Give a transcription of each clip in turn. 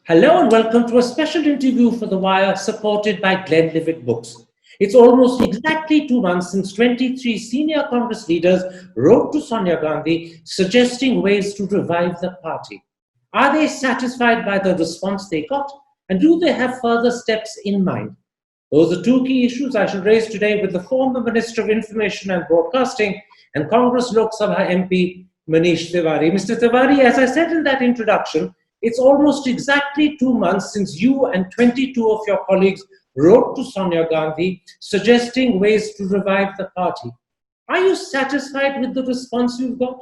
Hello and welcome to a special interview for The Wire supported by Glenlivet Books. It's almost exactly 2 months since 23 senior Congress leaders wrote to Sonia Gandhi suggesting ways to revive the party. Are they satisfied by the response they got? And do they have further steps in mind? Those are two key issues I shall raise today with the former Minister of Information and Broadcasting and Congress Lok Sabha MP Manish Tewari. Mr. Tewari, as I said in that introduction, it's almost exactly 2 months since you and 22 of your colleagues wrote to Sonia Gandhi suggesting ways to revive the party. Are you satisfied with the response you've got?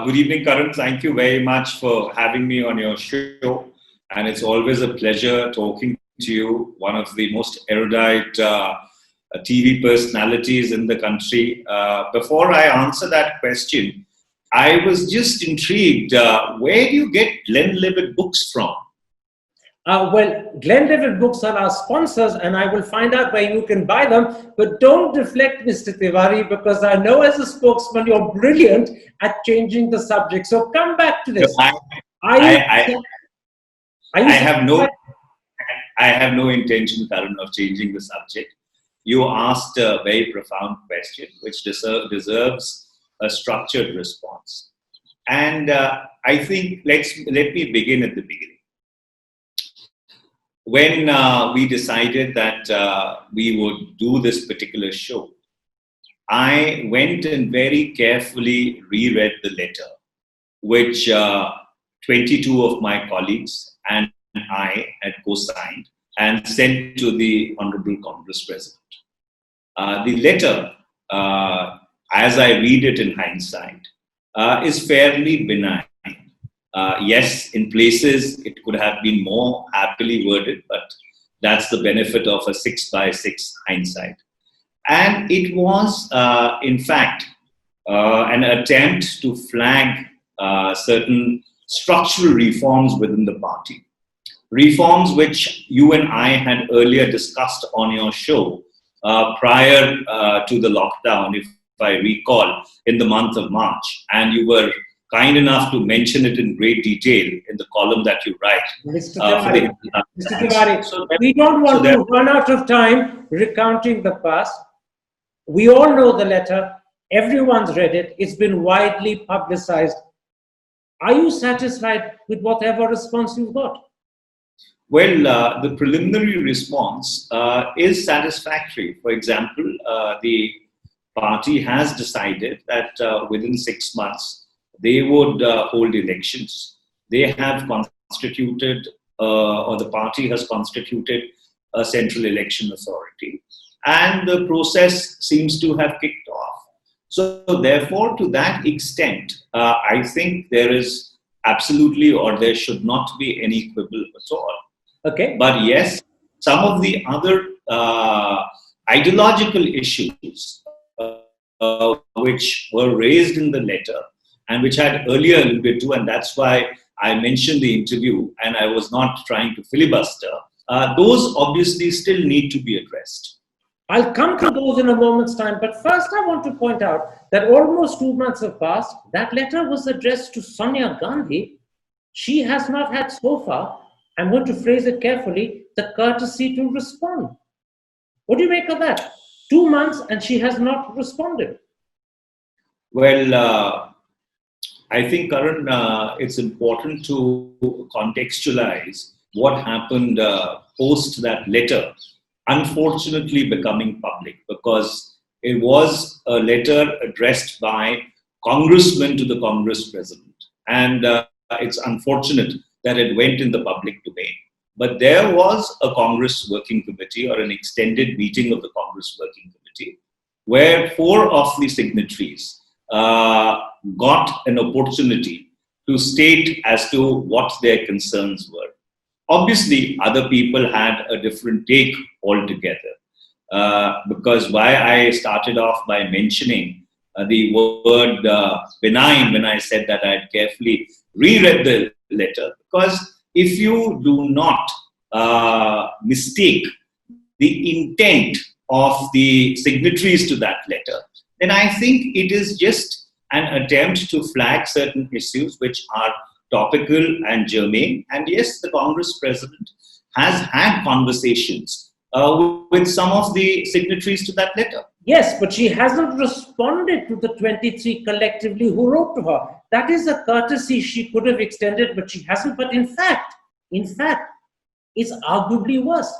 Good evening, Karan. Thank you very much for having me on your show. And it's always a pleasure talking to you, one of the most erudite TV personalities in the country. Before I answer that question, I was just intrigued. Where do you get Glenlivet Books from? Well, Glenlivet Books are our sponsors, and I will find out where you can buy them. But don't deflect, Mr. Tewari, because I know as a spokesman you're brilliant at changing the subject. So come back to this. I have no intention, Karan, of changing the subject. You asked a very profound question, which deserves a structured response. And I think let me begin at the beginning. When we decided that we would do this particular show, I went and very carefully reread the letter, which 22 of my colleagues and I had co-signed and sent to the Honorable Congress President. The letter, as I read it in hindsight, is fairly benign. Yes, in places it could have been more happily worded, but that's the benefit of a 6x6 hindsight. And it was, in fact, an attempt to flag certain structural reforms within the party. Reforms which you and I had earlier discussed on your show prior to the lockdown, if I recall, in the month of March. And you were kind enough to mention it in great detail in the column that you write. Mr. Tewari, we don't want to run out of time recounting the past. We all know the letter. Everyone's read it. It's been widely publicized. Are you satisfied with whatever response you've got? Well, the preliminary response is satisfactory. For example, the party has decided that within 6 months, they would hold elections. They have constituted, or the party has constituted a central election authority. And the process seems to have kicked off. So therefore, to that extent, I think there is absolutely, or there should not be any quibble at all. Okay. But yes, some of the other ideological issues which were raised in the letter and which I had earlier alluded to, and that's why I mentioned the interview and I was not trying to filibuster, those obviously still need to be addressed. I'll come to those in a moment's time, but first I want to point out that almost 2 months have passed. That letter was addressed to Sonia Gandhi. She has not had so far, I'm going to phrase it carefully, the courtesy to respond. What do you make of that? 2 months and she has not responded. Well, I think, Karan, it's important to contextualize what happened post that letter, unfortunately becoming public, because it was a letter addressed by congressmen to the Congress President. And it's unfortunate that it went in the public domain. But there was a Congress Working Committee or an extended meeting of the Congress Working Committee where 4 of the signatories got an opportunity to state as to what their concerns were. Obviously, other people had a different take altogether. Because why I started off by mentioning the word benign when I said that I had carefully reread the letter, because if you do not mistake the intent of the signatories to that letter, then I think it is just an attempt to flag certain issues which are topical and germane. And yes, the Congress president has had conversations with some of the signatories to that letter. Yes, but she hasn't responded to the 23 collectively who wrote to her. That is a courtesy she could have extended, but she hasn't. But in fact, it's arguably worse,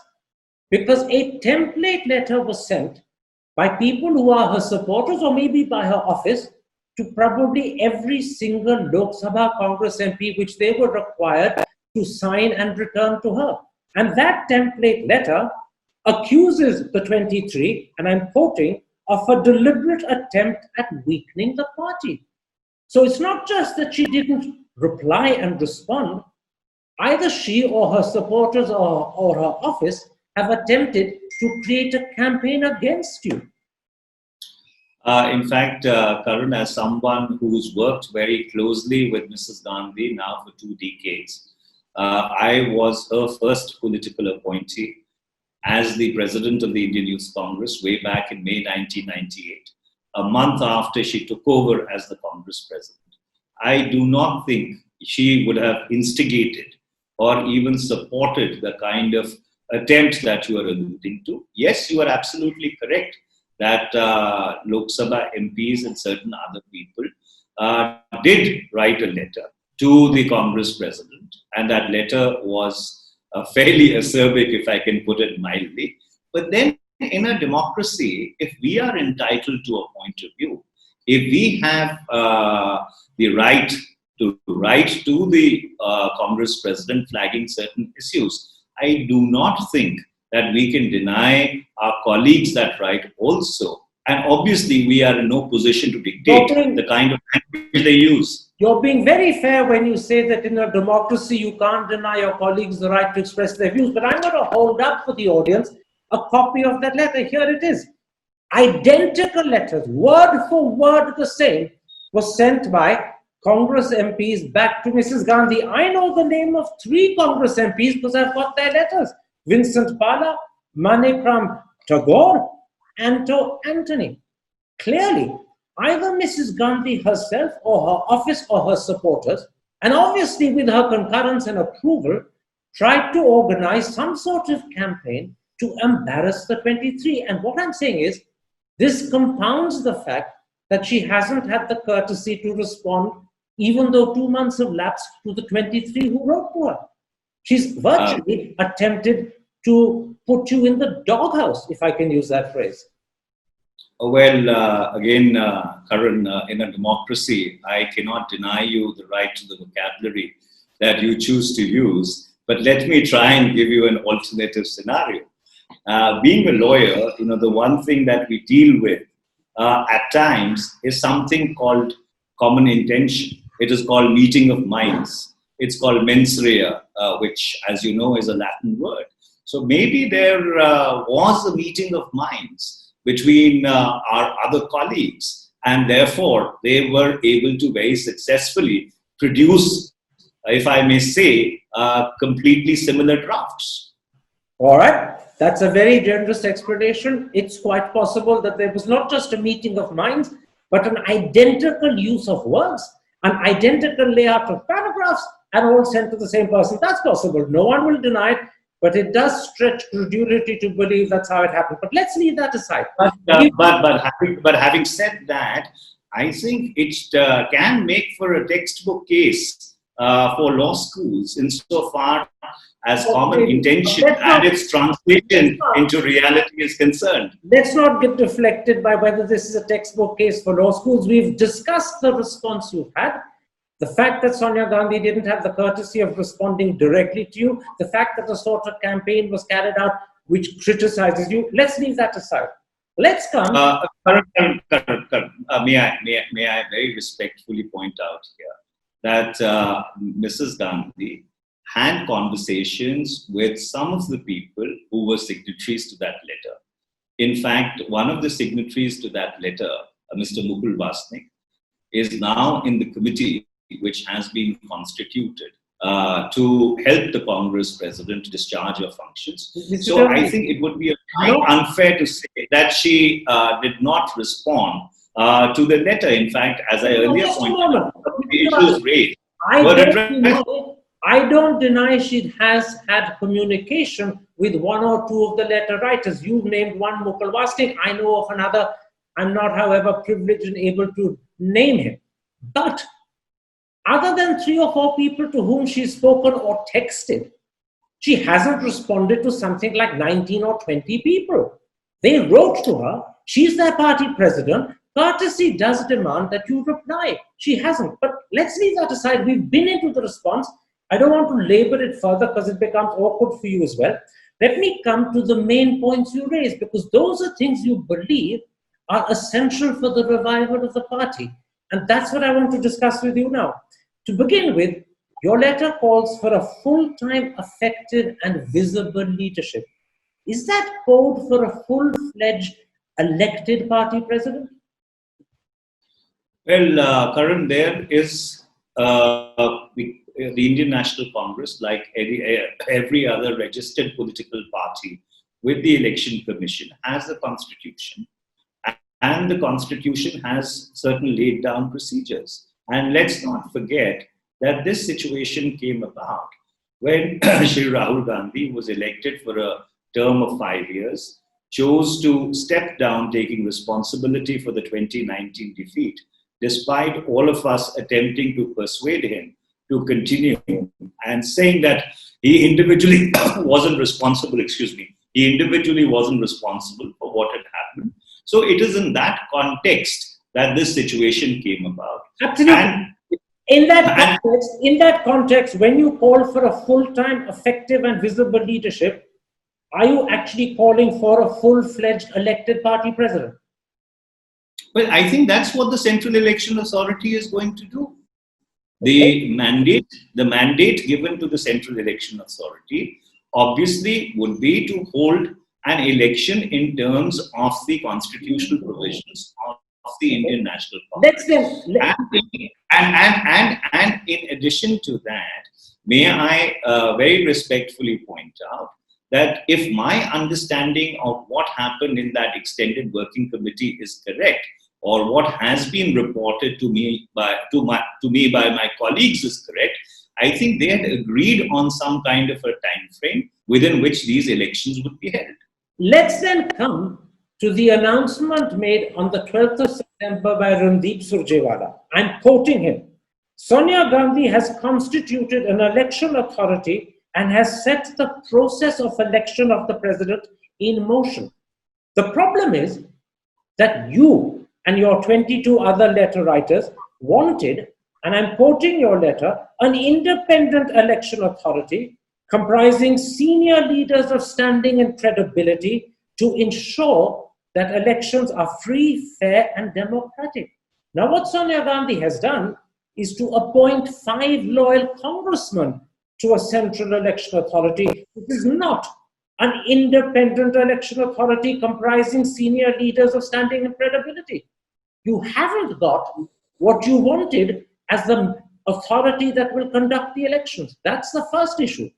because a template letter was sent by people who are her supporters or maybe by her office to probably every single Lok Sabha Congress MP which they were required to sign and return to her. And that template letter accuses the 23, and I'm quoting, of a deliberate attempt at weakening the party. So it's not just that she didn't reply and respond. Either she or her supporters or her office have attempted to create a campaign against you. In fact, Karan, as someone who's worked very closely with Mrs. Gandhi now for 2 decades, I was her first political appointee as the president of the Indian Youth Congress way back in May 1998, a month after she took over as the Congress president. I do not think she would have instigated or even supported the kind of attempt that you are alluding to. Yes, you are absolutely correct that Lok Sabha MPs and certain other people did write a letter to the Congress president, and that letter was fairly acerbic, if I can put it mildly. But then in a democracy, if we are entitled to a point of view, if we have the right to write to the Congress president flagging certain issues, I do not think that we can deny our colleagues that right also. And obviously, we are in no position to dictate the kind of language they use. You're being very fair when you say that in a democracy, you can't deny your colleagues the right to express their views. But I'm going to hold up for the audience a copy of that letter. Here it is. Identical letters, word for word the same, was sent by Congress MPs back to Mrs. Gandhi. I know the name of 3 Congress MPs because I've got their letters. Vincent Pala, Manickam, Tagore, Anto, Antony. Clearly, either Mrs. Gandhi herself or her office or her supporters, and obviously with her concurrence and approval, tried to organize some sort of campaign to embarrass the 23. And what I'm saying is, this compounds the fact that she hasn't had the courtesy to respond, even though 2 months have lapsed, to the 23 who wrote to her. She's virtually attempted to put you in the doghouse, if I can use that phrase. Well, again, Karan, in a democracy, I cannot deny you the right to the vocabulary that you choose to use. But let me try and give you an alternative scenario. Being a lawyer, the one thing that we deal with at times is something called common intention. It is called meeting of minds. It's called mens rea, which, as you know, is a Latin word. So maybe there was a meeting of minds between our other colleagues, and therefore they were able to very successfully produce, if I may say, completely similar drafts. All right. That's a very generous explanation. It's quite possible that there was not just a meeting of minds, but an identical use of words, an identical layout of paragraphs, and all sent to the same person. That's possible. No one will deny it, but it does stretch credulity to believe that's how it happened. But let's leave that aside. But having said that, I think it can make for a textbook case for law schools insofar as common intention and its translation into reality is concerned. Let's not get deflected by whether this is a textbook case for law schools. We've discussed the response you've had. The fact that Sonia Gandhi didn't have the courtesy of responding directly to you, the fact that a sort of campaign was carried out which criticizes you, let's leave that aside. Let's come. May I very respectfully point out here that Mrs. Gandhi had conversations with some of the people who were signatories to that letter. In fact, one of the signatories to that letter, Mr. Mukul Vasnik, is now in the committee which has been constituted to help the Congress president discharge her functions. So I think it would be unfair to say that she did not respond to the letter. In fact, as I earlier pointed out, the issues raised were addressed. I don't deny she has had communication with one or two of the letter writers. You've named one, Mukul Wasnik. I know of another. I'm not, however, privileged and able to name him. But other than 3 or 4 people to whom she's spoken or texted, she hasn't responded to something like 19 or 20 people. They wrote to her. She's their party president. Courtesy does demand that you reply. She hasn't. But let's leave that aside. We've been into the response. I don't want to labor it further because it becomes awkward for you as well. Let me come to the main points you raised, because those are things you believe are essential for the revival of the party. And that's what I want to discuss with you now. To begin with, your letter calls for a full-time, effective, and visible leadership. Is that code for a full-fledged elected party president? Well, Karan, there is the Indian National Congress, like every other registered political party with the Election Commission, has a constitution. And the constitution has certain laid down procedures. And let's not forget that this situation came about when Shri Rahul Gandhi was elected for a term of 5 years, chose to step down, taking responsibility for the 2019 defeat, despite all of us attempting to persuade him to continue and saying that he individually wasn't responsible, he individually wasn't responsible for what had happened. So it is in that context that this situation came about. Absolutely. And in that context, when you call for a full-time, effective and visible leadership, are you actually calling for a full-fledged elected party president? Well, I think that's what the Central Election Authority is going to do. The mandate given to the Central Election Authority obviously would be to hold an election in terms of the constitutional provisions of the Indian National Congress. And in addition to that, may I very respectfully point out that if my understanding of what happened in that extended working committee is correct, or what has been reported to me by my colleagues is correct, I think they had agreed on some kind of a time frame within which these elections would be held. Let's then come to the announcement made on the 12th of September by Randeep Surjewala. I'm quoting him. Sonia Gandhi has constituted an election authority and has set the process of election of the president in motion. The problem is that you and your 22 other letter writers wanted, and I'm quoting your letter, an independent election authority comprising senior leaders of standing and credibility to ensure that elections are free, fair, and democratic. Now, what Sonia Gandhi has done is to appoint 5 loyal congressmen to a central election authority. It is not an independent election authority comprising senior leaders of standing and credibility. You haven't got what you wanted as the authority that will conduct the elections. That's the first issue.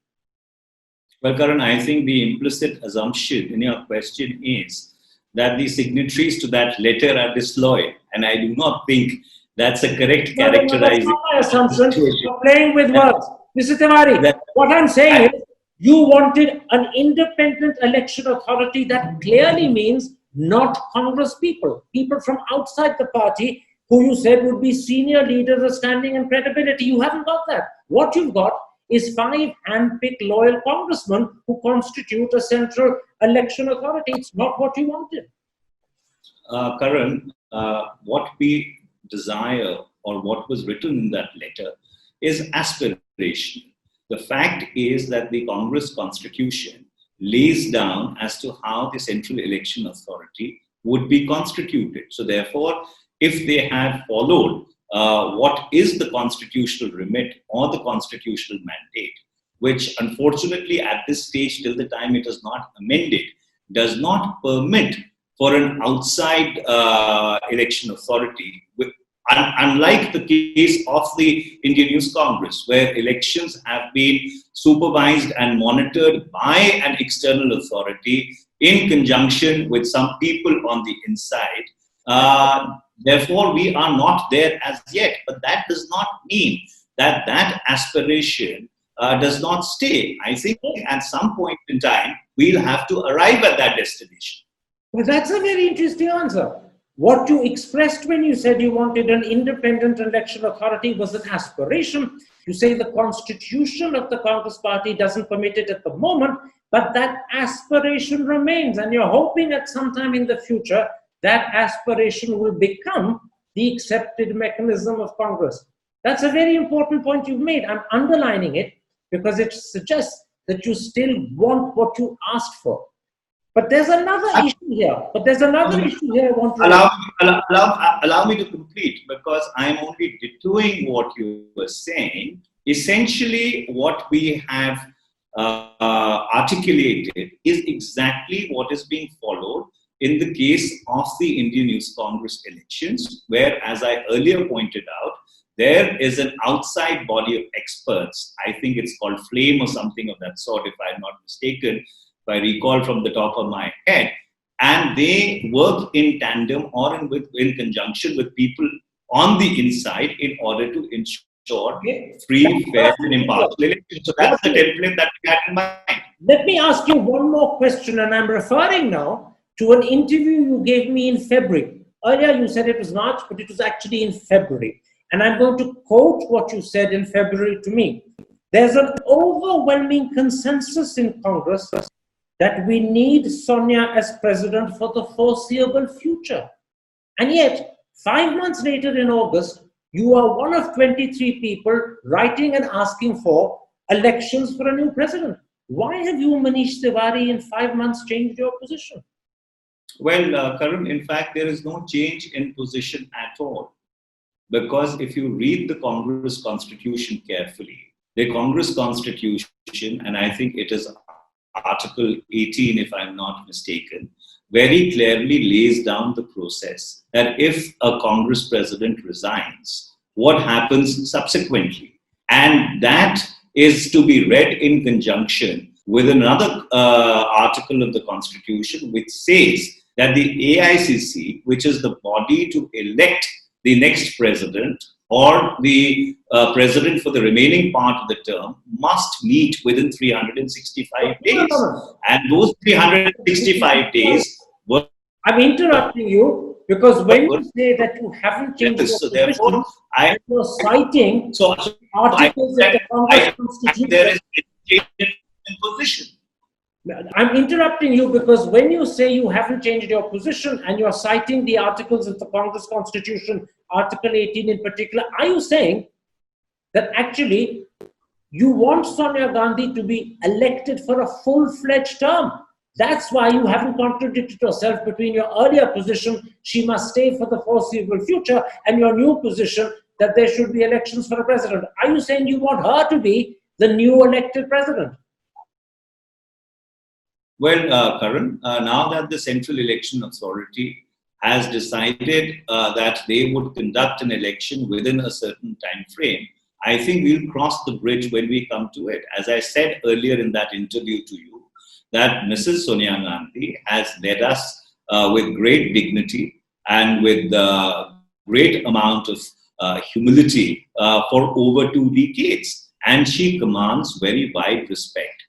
Well, Karan, I think the implicit assumption in your question is that the signatories to that letter are disloyal. And I do not think that's a correct characterization. That's not my assumption. You're playing with words. Mr. Tewari, what I'm saying is you wanted an independent election authority that clearly means not Congress people from outside the party who you said would be senior leaders of standing and credibility. You haven't got that. What you've got is 5 hand-picked loyal congressmen who constitute a central election authority. It's not what you wanted. Karan, what we desire or what was written in that letter is aspirational. The fact is that the Congress Constitution lays down as to how the Central Election Authority would be constituted. So therefore, if they had followed what is the constitutional remit or the constitutional mandate, which unfortunately at this stage, till the time it is not amended, does not permit for an outside election authority, unlike the case of the Indian Youth Congress, where elections have been supervised and monitored by an external authority in conjunction with some people on the inside. Therefore, we are not there as yet. But that does not mean that that aspiration does not stay. I think at some point in time, we'll have to arrive at that destination. Well, that's a very interesting answer. What you expressed when you said you wanted an independent election authority was an aspiration. You say the constitution of the Congress party doesn't permit it at the moment, but that aspiration remains, and you're hoping that sometime in the future that aspiration will become the accepted mechanism of Congress. That's a very important point you've made. I'm underlining it because it suggests that you still want what you asked for. But there's another issue here. I want to allow me to complete, because I'm only detouring what you were saying. Essentially, what we have articulated is exactly what is being followed in the case of the Indian Youth Congress elections, where, as I earlier pointed out, there is an outside body of experts. I think it's called FLAME or something of that sort, if I'm not mistaken, if I recall from the top of my head. And they work in tandem or in conjunction with people on the inside in order to ensure free, fair, and impartial elections. So that's the template that we had in mind. Let me ask you one more question, and I'm referring now to an interview you gave me in February. Earlier you said it was March, but it was actually in February. And I'm going to quote what you said in February to me. There's an overwhelming consensus in Congress that we need Sonia as president for the foreseeable future. And yet, 5 months later in August, you are one of 23 people writing and asking for elections for a new president. Why have you, Manish Tewari, in 5 months changed your position? Well, Karan, in fact, there is no change in position at all. Because if you read the Congress Constitution carefully, the Congress Constitution, and I think it is Article 18, if I'm not mistaken, very clearly lays down the process that if a Congress president resigns, what happens subsequently. And that is to be read in conjunction with another article of the Constitution, which says that the AICC, which is the body to elect the next president or the president for the remaining part of the term, must meet within 365 days. And those 365 days were... I'm interrupting you because when you say that you haven't changed your position, therefore, you're citing articles of the Congress Constitution. There is a change in position. I'm interrupting you because when you say you haven't changed your position and you're citing the articles of the Congress Constitution, Article 18 in particular, are you saying that actually you want Sonia Gandhi to be elected for a full-fledged term? That's why you haven't contradicted yourself between your earlier position, she must stay for the foreseeable future, and your new position that there should be elections for a president. Are you saying you want her to be the new elected president? Well, Karan, now that the Central Election Authority has decided that they would conduct an election within a certain time frame, I think we'll cross the bridge when we come to it. As I said earlier in that interview to you, that Mrs. Sonia Gandhi has led us with great dignity and with great amount of humility for over 2 decades. And she commands very wide respect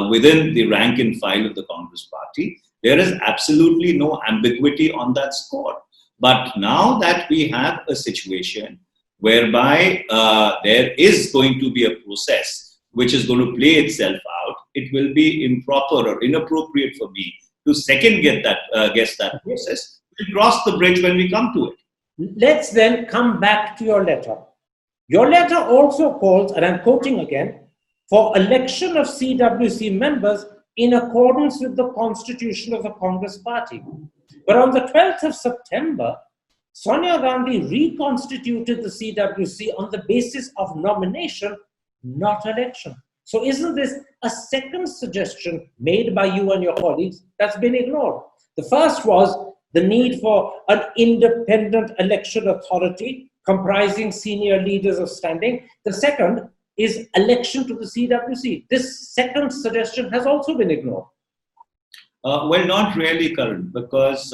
within the rank and file of the Congress party. There is absolutely no ambiguity on that score. But now that we have a situation whereby there is going to be a process which is going to play itself out, it will be improper or inappropriate for me to guess that process. We'll cross the bridge when we come to it. Let's then come back to your letter. Your letter also calls, and I'm quoting again, for election of CWC members in accordance with the constitution of the Congress party. But on the 12th of September, Sonia Gandhi reconstituted the CWC on the basis of nomination, not election. So isn't this a second suggestion made by you and your colleagues that's been ignored? The first was the need for an independent election authority comprising senior leaders of standing. The second is election to the CWC. This second suggestion has also been ignored. Well, not really, Karan, because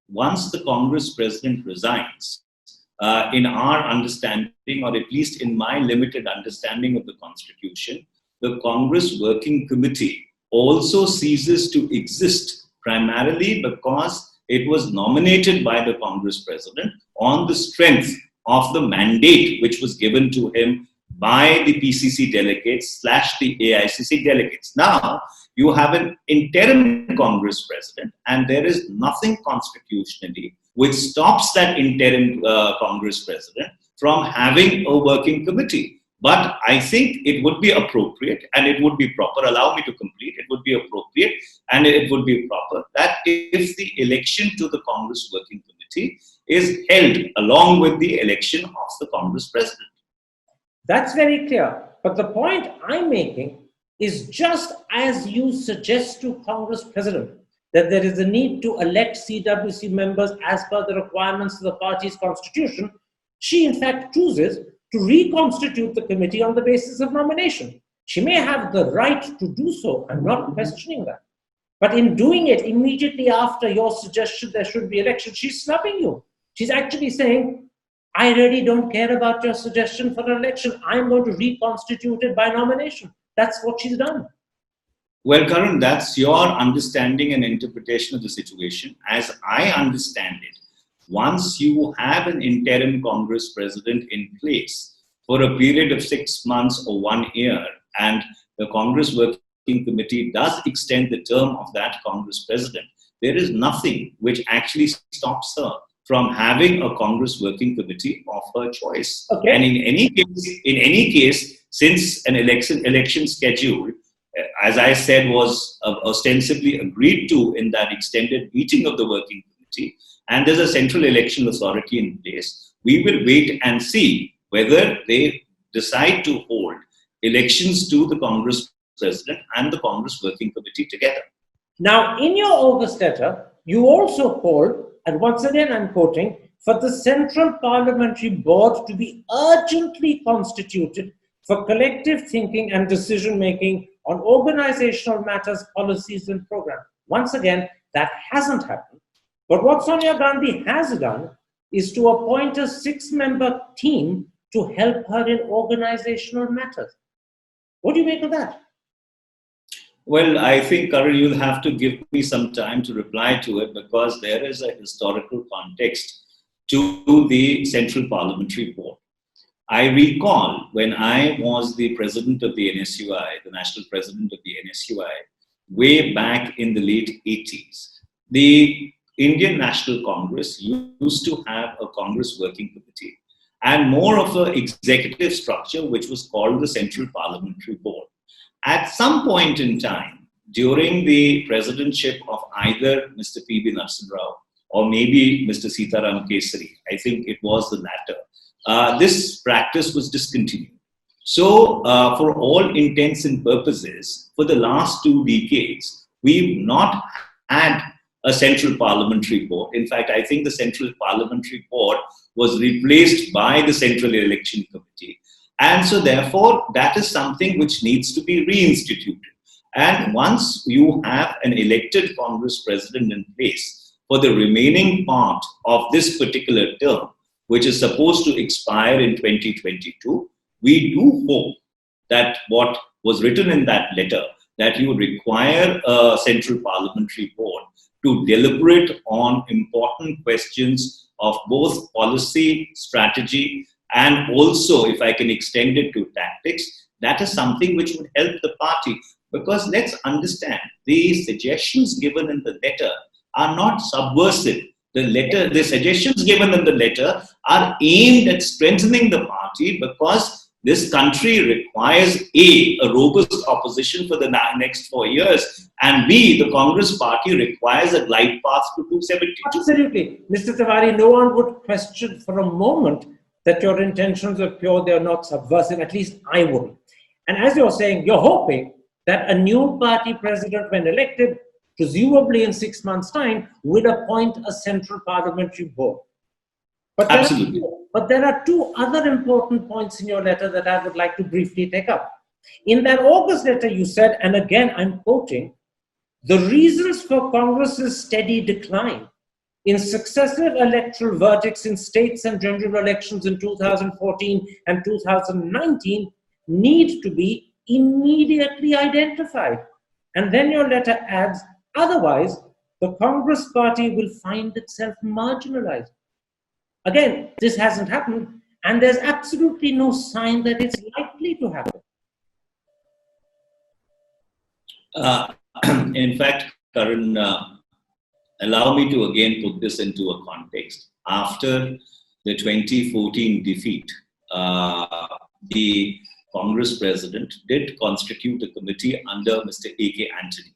once the Congress president resigns, in our understanding, or at least in my limited understanding of the Constitution, the Congress Working Committee also ceases to exist primarily because it was nominated by the Congress President on the strength of the mandate which was given to him by the PCC delegates / the AICC delegates. Now, you have an interim Congress President, and there is nothing constitutionally which stops that interim Congress President from having a working committee. But I think it would be appropriate and it would be proper, allow me to complete, it would be appropriate and it would be proper that if the election to the Congress Working Committee is held along with the election of the Congress President. That's very clear. But the point I'm making is, just as you suggest to Congress President that there is a need to elect CWC members as per the requirements of the party's constitution, she in fact chooses to reconstitute the committee on the basis of nomination. She may have the right to do so. I'm not questioning that. But in doing it immediately after your suggestion there should be election, she's snubbing you. She's actually saying, I really don't care about your suggestion for an election. I'm going to reconstitute it by nomination. That's what she's done. Well, Karan, that's your understanding and interpretation of the situation. As I understand it, once you have an interim Congress President in place for a period of 6 months or 1 year, and the Congress Working Committee does extend the term of that Congress President, there is nothing which actually stops her from having a Congress Working Committee of her choice. Okay. And in any case, since an election schedule, as I said, was ostensibly agreed to in that extended meeting of the Working Committee, and there's a central election authority in place, we will wait and see whether they decide to hold elections to the Congress President and the Congress Working Committee together. Now, in your August letter, you also called, and once again I'm quoting, for the Central Parliamentary Board to be urgently constituted for collective thinking and decision-making on organizational matters, policies, and programs. Once again, that hasn't happened. But what Sonia Gandhi has done is to appoint a 6-member team to help her in organizational matters. What do you make of that? Well, I think, Karan, you'll have to give me some time to reply to it because there is a historical context to the Central Parliamentary Board. I recall when I was the president of the NSUI, the national president of the NSUI, way back in the late 80s, the Indian National Congress used to have a Congress Working Committee and more of an executive structure which was called the Central Parliamentary Board. At some point in time, during the presidentship of either Mr. P.V. Narasimha Rao or maybe Mr. Sitaram Kesari, I think it was the latter, this practice was discontinued. So, for all intents and purposes, for the last 2 decades, we've not had a Central Parliamentary Board. In fact, I think the Central Parliamentary Board was replaced by the Central Election Committee. And so, therefore, that is something which needs to be reinstituted. And once you have an elected Congress President in place for the remaining part of this particular term, which is supposed to expire in 2022, we do hope that what was written in that letter, that you require a Central Parliamentary Board to deliberate on important questions of both policy, strategy, and also, if I can extend it to tactics, that is something which would help the party. Because let's understand, the suggestions given in the letter are not subversive. The suggestions given in the letter are aimed at strengthening the party because this country requires A, a robust opposition for the next 4 years, and B, the Congress party requires a glide path to 272. Absolutely. Mr. Tewari, no one would question for a moment that your intentions are pure, they are not subversive, at least I wouldn't. And as you're saying, you're hoping that a new party president, when elected, presumably in 6 months' time, will appoint a Central Parliamentary Board. But Absolutely. But there are 2 other important points in your letter that I would like to briefly take up. In that August letter, you said, and again I'm quoting, the reasons for Congress's steady decline in successive electoral verdicts in states and general elections in 2014 and 2019 need to be immediately identified. And then your letter adds, otherwise, the Congress party will find itself marginalized. Again, this hasn't happened, and there's absolutely no sign that it's likely to happen. In fact, Karan, allow me to again put this into a context. After the 2014 defeat, the Congress president did constitute a committee under Mr. A.K. Antony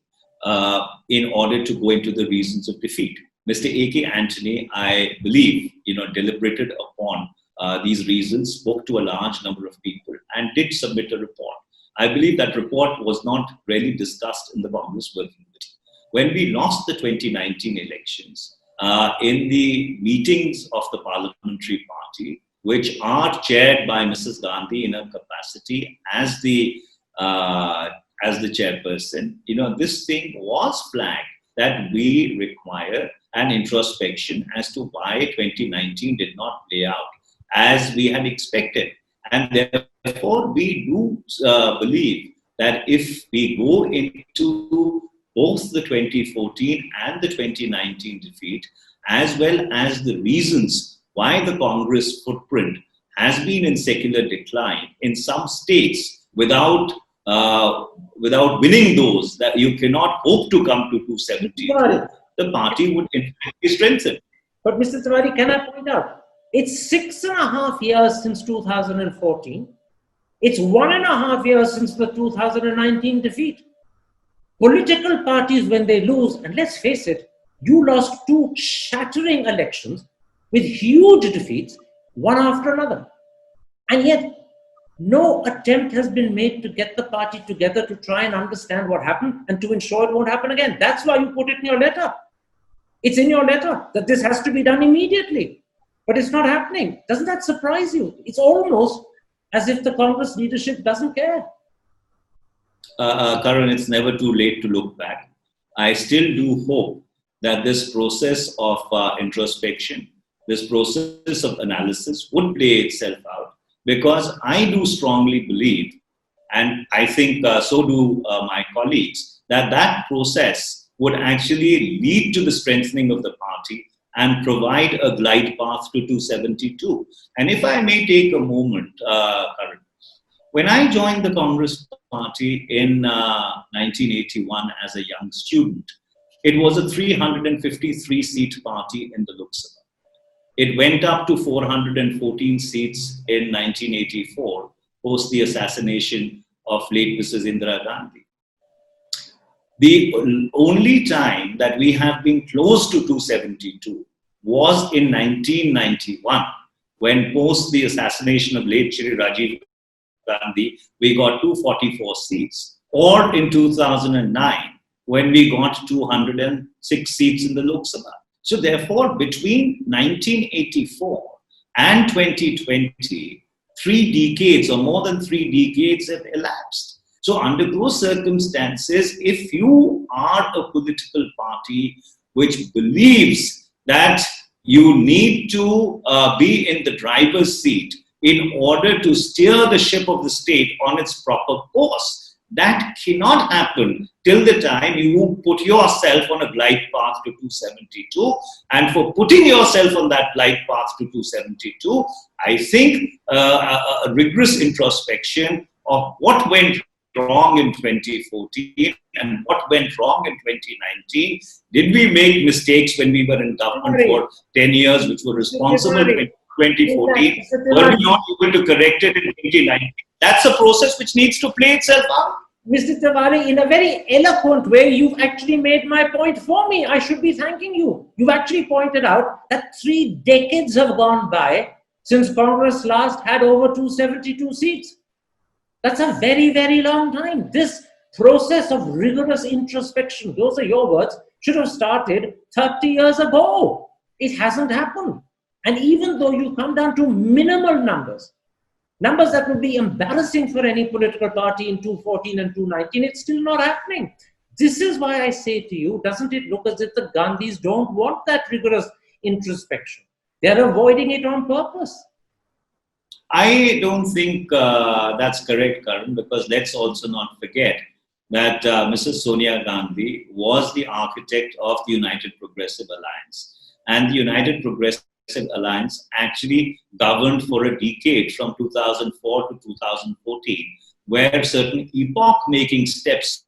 in order to go into the reasons of defeat. Mr. A.K. Antony, I believe, deliberated upon these reasons, spoke to a large number of people, and did submit a report. I believe that report was not really discussed in the Congress Working Committee. When we lost the 2019 elections, in the meetings of the parliamentary party, which are chaired by Mrs. Gandhi in her capacity as the chairperson, this thing was flagged that we require an introspection as to why 2019 did not play out as we had expected. And therefore, we do believe that if we go into both the 2014 and the 2019 defeat, as well as the reasons why the Congress footprint has been in secular decline in some states without winning those, that you cannot hope to come to 272, the party would in fact be strengthened. But Mr. Tewari, can I point out, it's 6.5 years since 2014. It's 1.5 years since the 2019 defeat. Political parties, when they lose, and let's face it, you lost 2 shattering elections with huge defeats, one after another. And yet, no attempt has been made to get the party together to try and understand what happened and to ensure it won't happen again. That's why you put it in your letter. It's in your letter that this has to be done immediately. But it's not happening. Doesn't that surprise you? It's almost as if the Congress leadership doesn't care. Karan, it's never too late to look back. I still do hope that this process of introspection, this process of analysis would play itself out, because I do strongly believe, and I think so do my colleagues, that that process would actually lead to the strengthening of the party and provide a glide path to 272. And if I may take a moment, Karan, when I joined the Congress party in 1981 as a young student, it was a 353-seat party in the Lok Sabha. It went up to 414 seats in 1984, post the assassination of late Mrs. Indira Gandhi. The only time that we have been close to 272 was in 1991, when post the assassination of late Shri Rajiv Gandhi, we got 244 seats. Or in 2009, when we got 206 seats in the Lok Sabha. So therefore, between 1984 and 2020, 3 decades or more than 3 decades have elapsed. So under those circumstances, if you are a political party which believes that you need to be in the driver's seat in order to steer the ship of the state on its proper course, that cannot happen till the time you put yourself on a glide path to 272. And for putting yourself on that glide path to 272, I think a rigorous introspection of what went wrong in 2014 and what went wrong in 2019. Did we make mistakes when we were in government for 10 years, which were responsible in 2014? Were we not able to correct it in 2019? That's a process which needs to play itself out. Mr. Tewari, in a very eloquent way, you've actually made my point for me. I should be thanking you. You've actually pointed out that 3 decades have gone by since Congress last had over 272 seats. That's a very, very long time. This process of rigorous introspection, those are your words, should have started 30 years ago. It hasn't happened. And even though you come down to minimal numbers that would be embarrassing for any political party in 2014 and 2019, it's still not happening. This is why I say to you, doesn't it look as if the Gandhis don't want that rigorous introspection? They're avoiding it on purpose. I don't think that's correct, Karan, because let's also not forget that Mrs. Sonia Gandhi was the architect of the United Progressive Alliance. And the United Progressive Alliance actually governed for a decade from 2004 to 2014, where certain epoch-making steps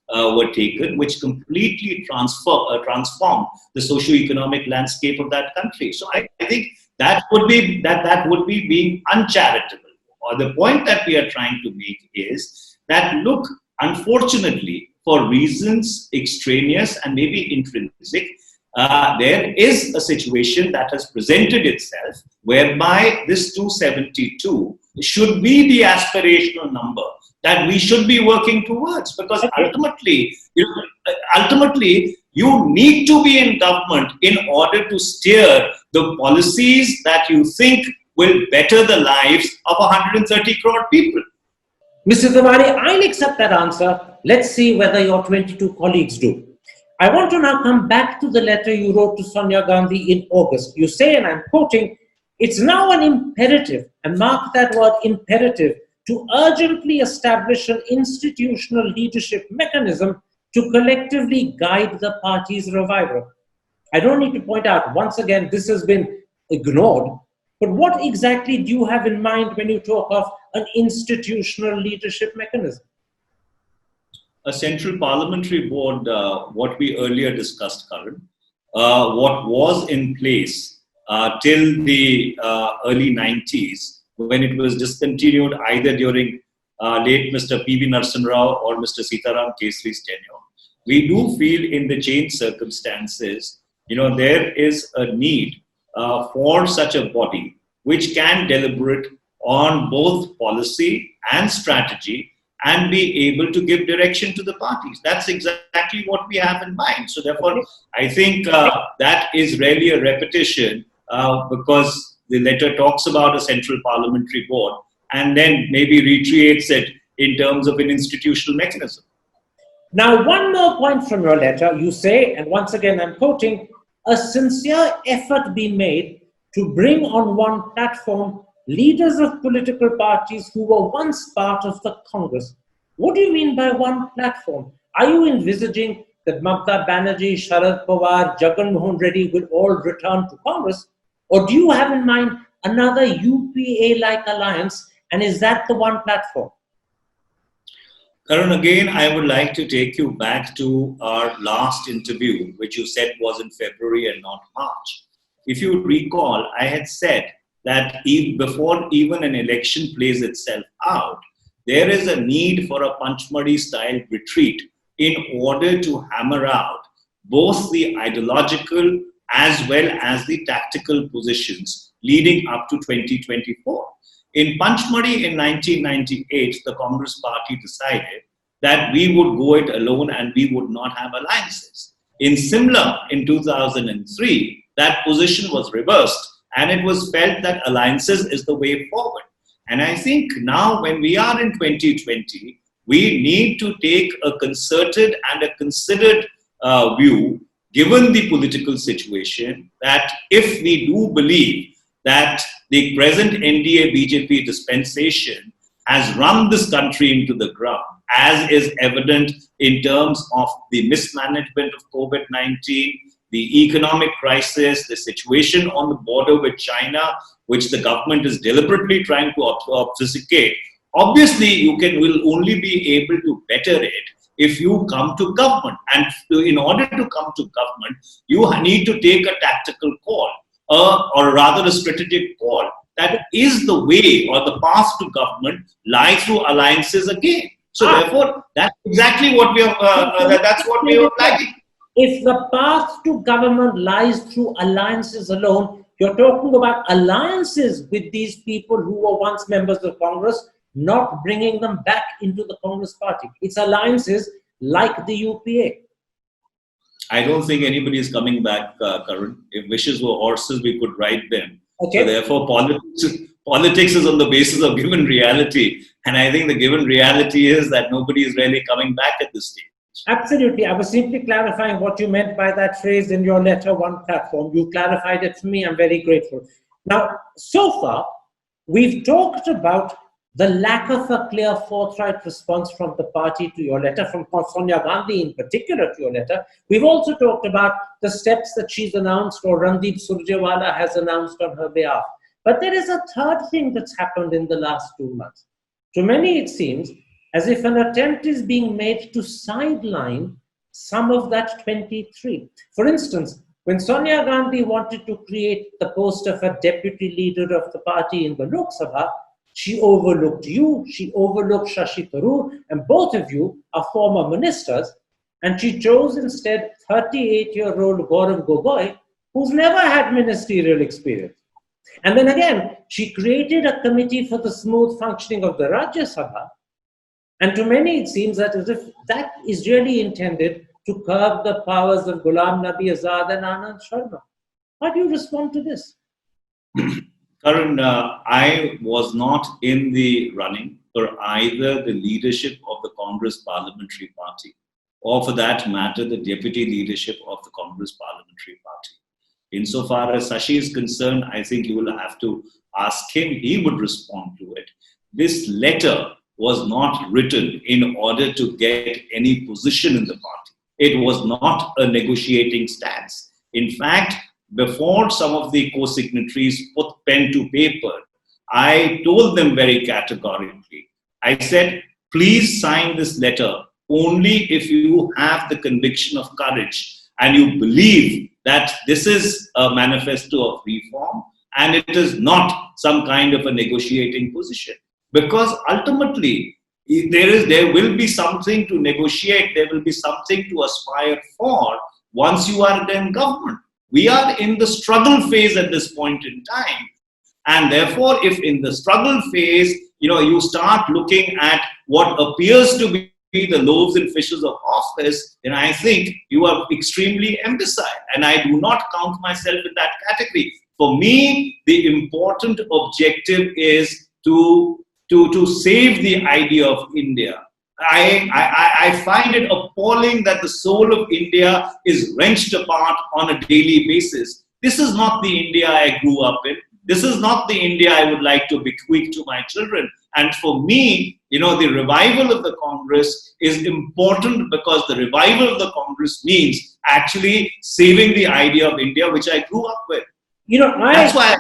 were taken, which completely transformed the socio-economic landscape of that country. So I think that would be being uncharitable. Or the point that we are trying to make is that, look, unfortunately, for reasons extraneous and maybe intrinsic, there is a situation that has presented itself whereby this 272 should be the aspirational number that we should be working towards, because ultimately you need to be in government in order to steer the policies that you think will better the lives of 130 crore people. Mr. Tewari, I'll accept that answer. Let's see whether your 22 colleagues do. I want to now come back to the letter you wrote to Sonia Gandhi in August. You say, and I'm quoting, "It's now an imperative," and mark that word imperative, "to urgently establish an institutional leadership mechanism to collectively guide the party's revival." I don't need to point out, once again, this has been ignored, but what exactly do you have in mind when you talk of an institutional leadership mechanism? A Central Parliamentary Board, what we earlier discussed, Karan, what was in place till the early 90s, when it was discontinued either during late Mr. P.V. Narasimha Rao or Mr. Sitaram Kesri's tenure. We do feel in the changed circumstances, there is a need for such a body which can deliberate on both policy and strategy and be able to give direction to the parties. That's exactly what we have in mind. So therefore, I think that is really a repetition because the letter talks about a Central Parliamentary Board and then maybe reiterates it in terms of an institutional mechanism. Now, one more point from your letter. You say, and once again I'm quoting, "A sincere effort be made to bring on one platform leaders of political parties who were once part of the Congress." What do you mean by one platform? Are you envisaging that Mamata Banerjee, Sharad Pawar, Jagan Mohan Reddy will all return to Congress? Or do you have in mind another UPA-like alliance, and is that the one platform? Karan, again, I would like to take you back to our last interview, which you said was in February and not March. If you recall, I had said that before even an election plays itself out, there is a need for a Panchmadi-style retreat in order to hammer out both the ideological as well as the tactical positions leading up to 2024. In Panchmadi in 1998, the Congress party decided that we would go it alone and we would not have alliances. In Simla in 2003, that position was reversed and it was felt that alliances is the way forward. And I think now when we are in 2020, we need to take a concerted and a considered view, given the political situation, that if we do believe that the present NDA-BJP dispensation has run this country into the ground, as is evident in terms of the mismanagement of COVID-19, the economic crisis, the situation on the border with China, which the government is deliberately trying to obfuscate. Obviously, you will only be able to better it if you come to government. And in order to come to government, you need to take a tactical call, or rather a strategic call. That is the way or the path to government lie through alliances again. So therefore, that's exactly what we are, that's what we are flagging. If the path to government lies through alliances alone, you're talking about alliances with these people who were once members of Congress, not bringing them back into the Congress party. It's alliances like the UPA. I don't think anybody is coming back, Karan. If wishes were horses, we could ride them. Okay. So therefore, politics is on the basis of given reality. And I think the given reality is that nobody is really coming back at this stage. Absolutely. I was simply clarifying what you meant by that phrase in your letter one platform. You clarified it for me. I'm very grateful. Now, so far, we've talked about the lack of a clear, forthright response from the party to your letter, from Sonia Gandhi in particular to your letter. We've also talked about the steps that she's announced or Randeep Surjewala has announced on her behalf. But there is a third thing that's happened in the last 2 months. To many, it seems as if an attempt is being made to sideline some of that 23. For instance, when Sonia Gandhi wanted to create the post of a deputy leader of the party in the Lok Sabha, she overlooked you, she overlooked Shashi Tharoor, and both of you are former ministers, and she chose instead 38-year-old Gaurav Gogoi, who's never had ministerial experience. And then again, she created a committee for the smooth functioning of the Rajya Sabha, and to many it seems that as if that is really intended to curb the powers of Ghulam Nabi Azad and Anand Sharma. How do you respond to this? Karan, I was not in the running for either the leadership of the Congress Parliamentary Party or, for that matter, the deputy leadership of the Congress Parliamentary Party. Insofar as Sashi is concerned, I think you will have to ask him. He would respond to it. This letter was not written in order to get any position in the party. It was not a negotiating stance. In fact, before some of the co-signatories put pen to paper, I told them very categorically, I said, please sign this letter only if you have the conviction of courage and you believe that this is a manifesto of reform and it is not some kind of a negotiating position. Because ultimately, there will be something to negotiate, there will be something to aspire for once you are in government. We are in the struggle phase at this point in time. And therefore, if in the struggle phase, you start looking at what appears to be the loaves and fishes of office, then I think you are extremely imbecile. And I do not count myself in that category. For me, the important objective is to save the idea of India. I find it appalling that the soul of India is wrenched apart on a daily basis. This is not the India I grew up in. This is not the India I would like to bequeath to my children. And for me, the revival of the Congress is important because the revival of the Congress means actually saving the idea of India, which I grew up with. That's why.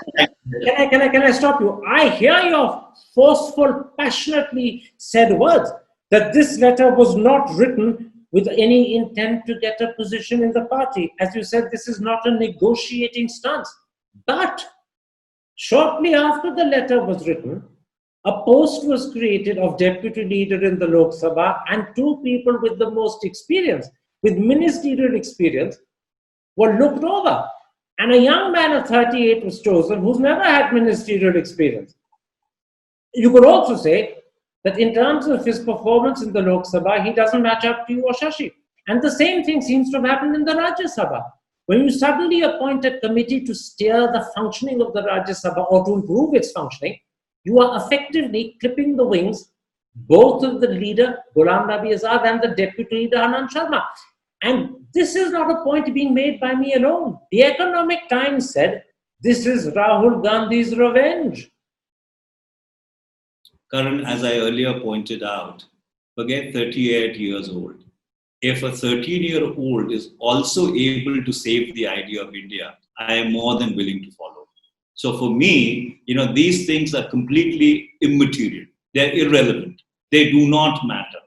Can I stop you? I hear your forceful, passionately said words that this letter was not written with any intent to get a position in the party. As you said, this is not a negotiating stance. But shortly after the letter was written, a post was created of deputy leader in the Lok Sabha, and two people with the most experience, with ministerial experience, were looked over. And a young man of 38 was chosen who's never had ministerial experience. You could also say that in terms of his performance in the Lok Sabha, he doesn't match up to you or Shashi. And the same thing seems to have happened in the Rajya Sabha. When you suddenly appoint a committee to steer the functioning of the Rajya Sabha or to improve its functioning, you are effectively clipping the wings both of the leader, Ghulam Nabi Azad, and the deputy leader, Anand Sharma. And this is not a point being made by me alone. The Economic Times said, this is Rahul Gandhi's revenge. Karan, as I earlier pointed out, forget 38 years old. If a 13-year-old is also able to save the idea of India, I am more than willing to follow. So for me, these things are completely immaterial. They're irrelevant. They do not matter.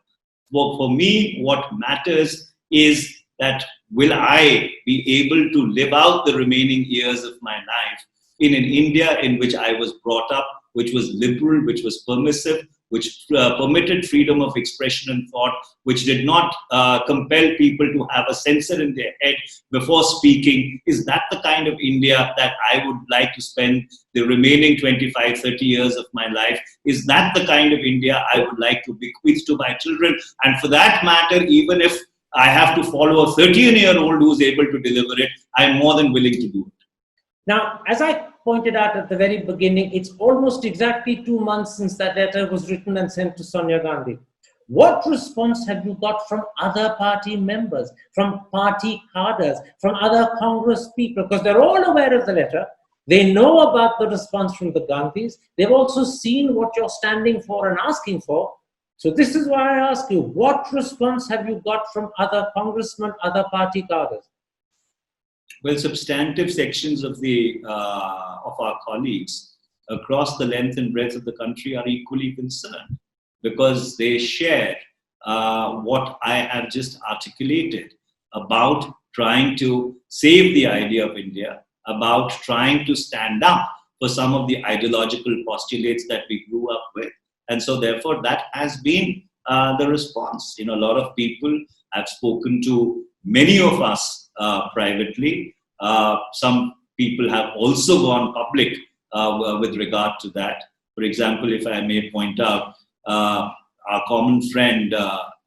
Well, for me, what matters is that will I be able to live out the remaining years of my life in an India in which I was brought up, which was liberal, which was permissive, which permitted freedom of expression and thought, which did not compel people to have a censor in their head before speaking. Is that the kind of India that I would like to spend the remaining 25, 30 years of my life? Is that the kind of India I would like to bequeath to my children? And for that matter, even if I have to follow a 13-year-old who's able to deliver it, I'm more than willing to do it. Now, as I pointed out at the very beginning, it's almost exactly 2 months since that letter was written and sent to Sonia Gandhi. What response have you got from other party members, from party cadres, from other Congress people? Because they're all aware of the letter. They know about the response from the Gandhis. They've also seen what you're standing for and asking for. So this is why I ask you, what response have you got from other congressmen, other party cadres? Well, substantive sections of our colleagues across the length and breadth of the country are equally concerned, because they share what I have just articulated about trying to save the idea of India, about trying to stand up for some of the ideological postulates that we grew up with. And so therefore that has been the response. A lot of people have spoken to many of us privately. Some people have also gone public with regard to that. For example, if I may point out, our common friend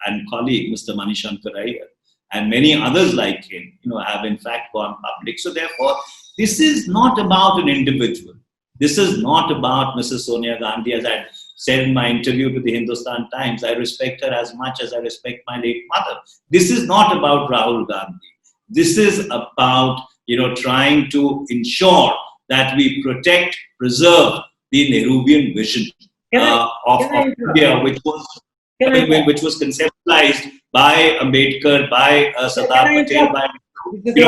and colleague, Mr. Manish Tewari, and many others like him, have in fact gone public. So therefore, this is not about an individual. This is not about Mrs. Sonia Gandhi. As I said in my interview to the Hindustan Times, I respect her as much as I respect my late mother. This is not about Rahul Gandhi. This is about, trying to ensure that we protect, preserve the Nehruvian vision of India, which was conceptualized by Ambedkar, by Sardar Patel,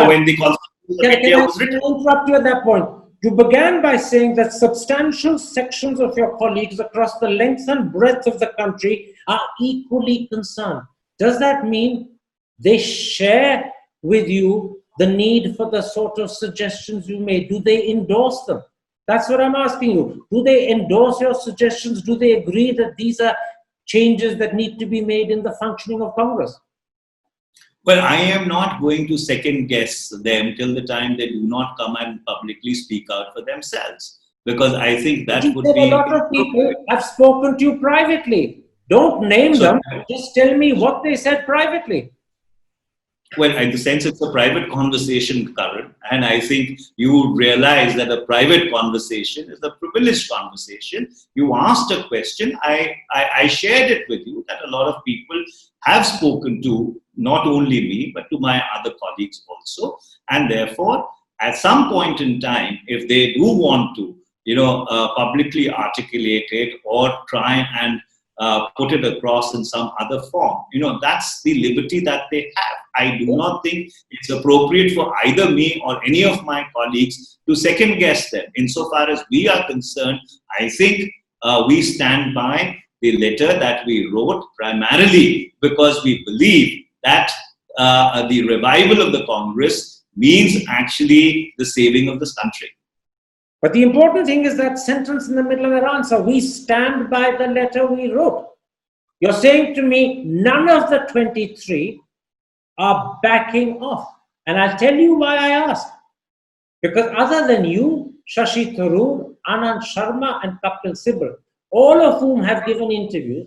when the Constitution of India was written. Can I interrupt you at that point? You began by saying that substantial sections of your colleagues across the length and breadth of the country are equally concerned. Does that mean they share with you the need for the sort of suggestions you made? Do they endorse them? That's what I'm asking you. Do they endorse your suggestions? Do they agree that these are changes that need to be made in the functioning of Congress? Well, I am not going to second guess them till the time they do not come and publicly speak out for themselves, because I think that would be... A lot of people have spoken to you privately. Don't name them. Just tell me what they said privately. Well, in the sense it's a private conversation, Karan, and I think you would realize that a private conversation is a privileged conversation. You asked a question, I shared it with you, that a lot of people have spoken to not only me, but to my other colleagues also. And therefore, at some point in time, if they do want to, publicly articulate it or try and put it across in some other form, that's the liberty that they have. I do not think it's appropriate for either me or any of my colleagues to second guess them. Insofar as we are concerned, I think we stand by the letter that we wrote primarily because we believe that the revival of the Congress means actually the saving of this country. But the important thing is that sentence in the middle of their answer: we stand by the letter we wrote. You're saying to me, none of the 23 are backing off. And I'll tell you why I ask. Because other than you, Shashi Tharoor, Anand Sharma, and Kapil Sibal, all of whom have given interviews,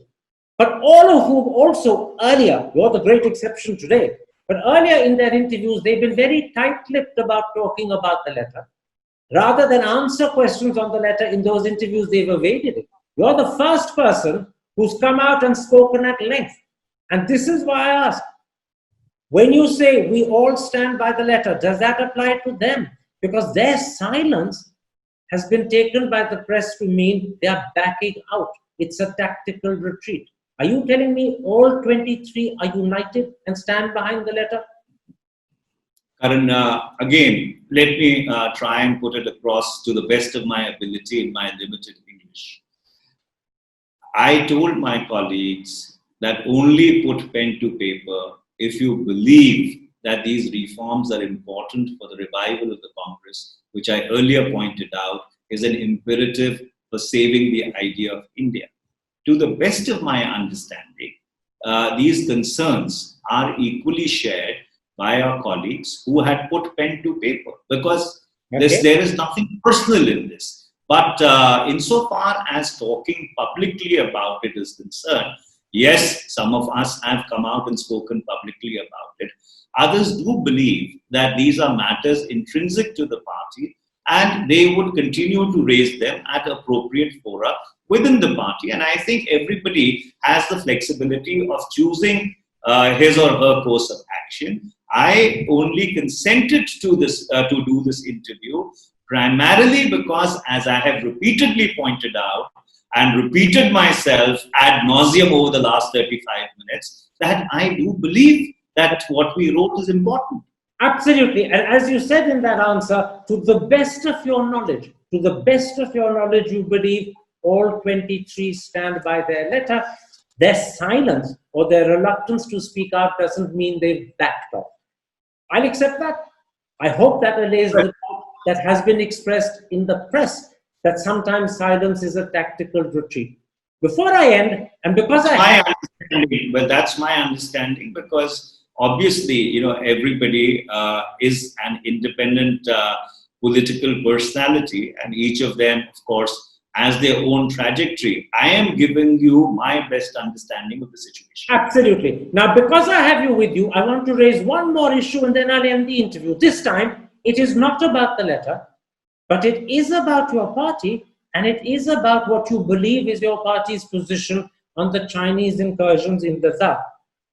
but all of whom also earlier, you're the great exception today, but earlier in their interviews, they've been very tight-lipped about talking about the letter. Rather than answer questions on the letter in those interviews, they've evaded it. You're the first person who's come out and spoken at length. And this is why I ask, when you say we all stand by the letter, does that apply to them? Because their silence has been taken by the press to mean they are backing out. It's a tactical retreat. Are you telling me all 23 are united and stand behind the letter? Karan, again, let me try and put it across to the best of my ability in my limited English. I told my colleagues that only put pen to paper if you believe that these reforms are important for the revival of the Congress, which I earlier pointed out is an imperative for saving the idea of India. To the best of my understanding, these concerns are equally shared by our colleagues who had put pen to paper, because there is nothing personal in this. But insofar as talking publicly about it is concerned, yes, some of us have come out and spoken publicly about it. Others do believe that these are matters intrinsic to the party, and they would continue to raise them at appropriate fora within the party. And I think everybody has the flexibility of choosing his or her course of action. I only consented to this to do this interview primarily because, as I have repeatedly pointed out and repeated myself ad nauseum over the last 35 minutes, that I do believe that what we wrote is important. Absolutely. And as you said in that answer, to the best of your knowledge, you believe all 23 stand by their letter. Their silence or their reluctance to speak out doesn't mean they've backed off. I'll accept that. I hope that allays the doubt that has been expressed in the press that sometimes silence is a tactical retreat. Before I end, and because that's my understanding, because obviously, everybody is an independent political personality, and each of them, of course, has their own trajectory. I am giving you my best understanding of the situation. Absolutely. Now, because I have you with you, I want to raise one more issue and then I'll end the interview. This time, it is not about the letter, but it is about your party, and it is about what you believe is your party's position on the Chinese incursions in Ladakh.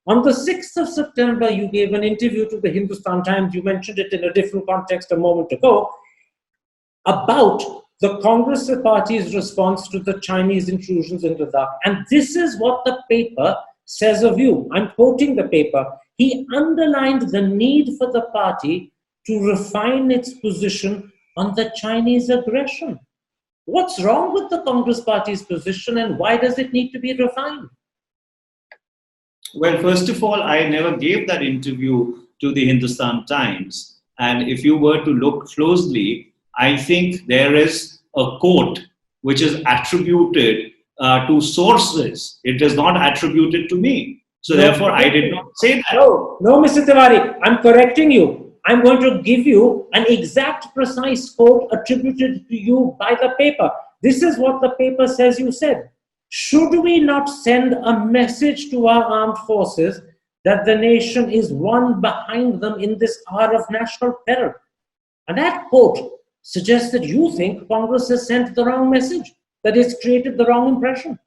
On the 6th of September, you gave an interview to the Hindustan Times. You mentioned it in a different context a moment ago about the Congress Party's response to the Chinese intrusions in Ladakh. And this is what the paper says of you. I'm quoting the paper. He underlined the need for the party to refine its position on the Chinese aggression. What's wrong with the Congress Party's position, and why does it need to be refined? Well, first of all, I never gave that interview to the Hindustan Times. And if you were to look closely, I think there is a quote which is attributed to sources. It is not attributed to me. So therefore, I did not say that. No, Mr. Tewari, I'm correcting you. I'm going to give you an exact, precise quote attributed to you by the paper. This is what the paper says you said. Should we not send a message to our armed forces that the nation is one behind them in this hour of national peril? And that quote suggests that you think Congress has sent the wrong message, that it's created the wrong impression.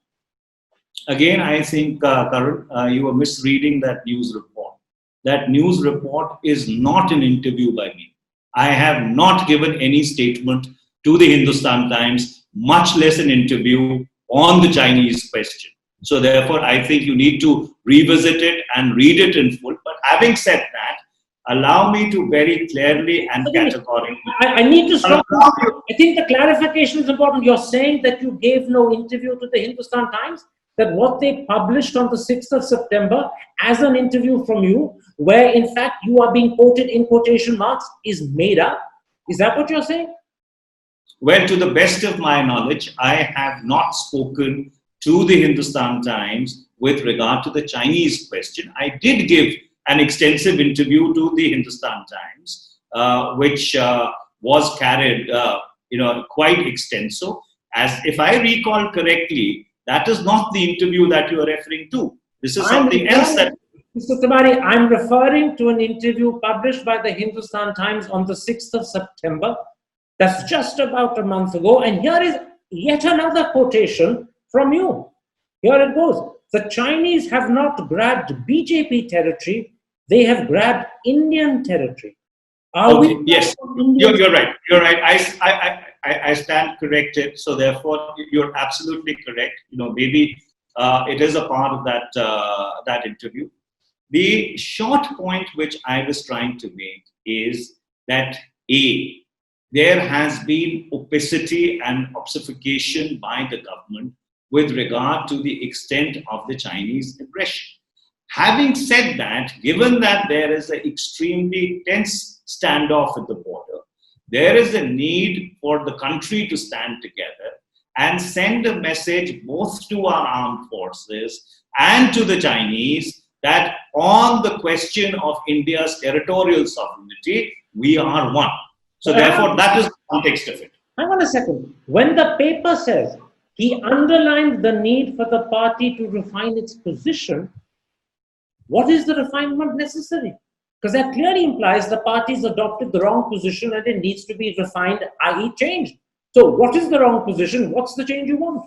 Again, I think, Karan, you are misreading that news report. That news report is not an interview by me. I have not given any statement to the Hindustan Times, much less an interview on the Chinese question. So therefore, I think you need to revisit it and read it in full. But having said that, allow me to very clearly and categorically. I need to stop. I think the clarification is important. You're saying that you gave no interview to the Hindustan Times, that what they published on the 6th of September as an interview from you, where in fact you are being quoted in quotation marks, is made up. Is that what you're saying? Well, to the best of my knowledge, I have not spoken to the Hindustan Times with regard to the Chinese question. I did give an extensive interview to the Hindustan Times, which was carried, quite extensive. As if I recall correctly, that is not the interview that you are referring to. This is something else that... Mr. Tewari, I'm referring to an interview published by the Hindustan Times on the 6th of September. That's just about a month ago. And here is yet another quotation from you. Here it goes. The Chinese have not grabbed BJP territory. They have grabbed Indian territory. Yes, you're right. You're right. I stand corrected. So therefore, you're absolutely correct. Maybe it is a part of that interview. The short point which I was trying to make is that there has been opacity and obfuscation by the government with regard to the extent of the Chinese aggression. Having said that, given that there is an extremely tense standoff at the border, there is a need for the country to stand together and send a message both to our armed forces and to the Chinese that on the question of India's territorial sovereignty, we are one. So therefore, that is the context of it. Hang on a second. When the paper says he underlined the need for the party to refine its position, what is the refinement necessary? Because that clearly implies the party's adopted the wrong position and it needs to be refined, i.e. changed. So what is the wrong position? What's the change you want?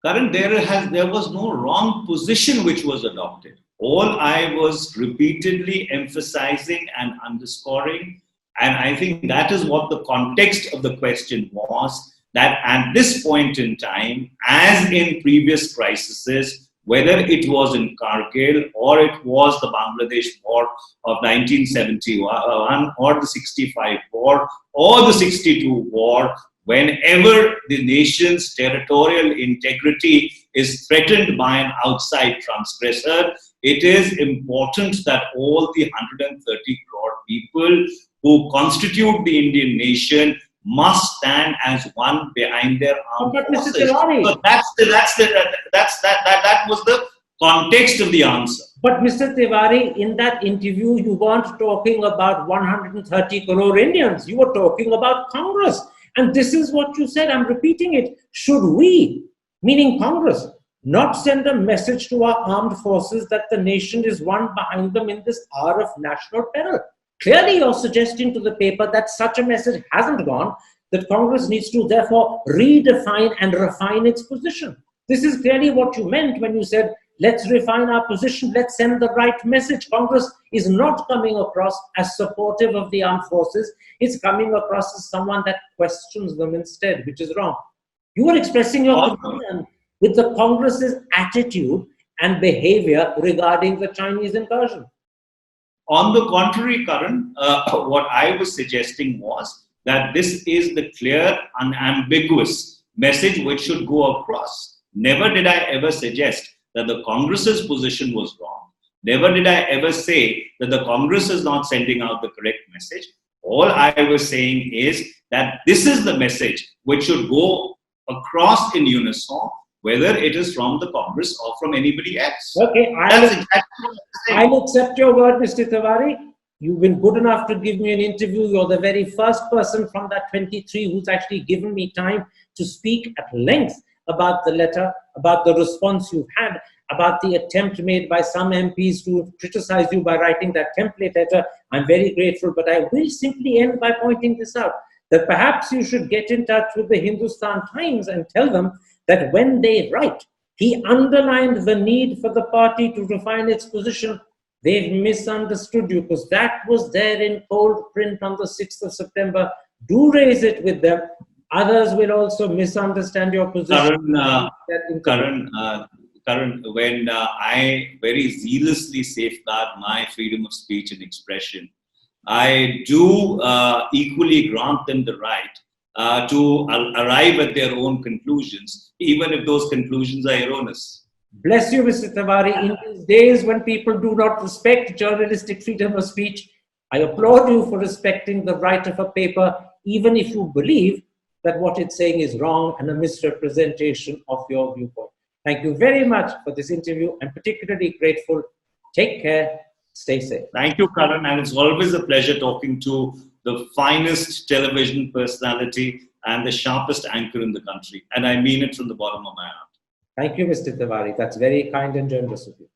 Karan, there was no wrong position which was adopted. All I was repeatedly emphasizing and underscoring, and I think that is what the context of the question was, that at this point in time, as in previous crises, whether it was in Kargil or it was the Bangladesh War of 1971 or the 65 war or the 62 war, whenever the nation's territorial integrity is threatened by an outside transgressor, it is important that all the 130 crore people who constitute the Indian nation must stand as one behind their armed forces. Mr. Tewari, So that was the context of the answer. but Mr. Tewari, in that interview, you weren't talking about 130 crore Indians. You were talking about Congress. And this is what you said. I'm repeating it. Should we, meaning Congress, not send a message to our armed forces that the nation is one behind them in this hour of national peril? Clearly, you're suggesting to the paper that such a message hasn't gone, that Congress needs to therefore redefine and refine its position. This is clearly what you meant when you said, let's refine our position, let's send the right message. Congress is not coming across as supportive of the armed forces, it's coming across as someone that questions them instead, which is wrong. You were expressing your concern with the Congress's attitude and behavior regarding the Chinese incursion. On the contrary, Karan, what I was suggesting was that this is the clear, unambiguous message which should go across. Never did I ever suggest that the Congress's position was wrong. Never did I ever say that the Congress is not sending out the correct message. All I was saying is that this is the message which should go across in unison, whether it is from the Congress or from anybody else. Okay, I'll accept your word, Mr. Tewari. You've been good enough to give me an interview. You're the very first person from that 23 who's actually given me time to speak at length about the letter, about the response you've had, about the attempt made by some MPs to criticize you by writing that template letter. I'm very grateful, but I will simply end by pointing this out, that perhaps you should get in touch with the Hindustan Times and tell them that when they write, he underlined the need for the party to refine its position. They've misunderstood you, because that was there in cold print on the 6th of September. Do raise it with them. Others will also misunderstand your position. Karan, when I very zealously safeguard my freedom of speech and expression, I do equally grant them the right to arrive at their own conclusions, even if those conclusions are erroneous. Bless you, Mr. Tewari. In these days when people do not respect journalistic freedom of speech, I applaud you for respecting the right of a paper, even if you believe that what it's saying is wrong and a misrepresentation of your viewpoint. Thank you very much for this interview. I'm particularly grateful. Take care. Stay safe. Thank you, Karan. And it's always a pleasure talking to the finest television personality and the sharpest anchor in the country. And I mean it from the bottom of my heart. Thank you, Mr. Tewari. That's very kind and generous of you.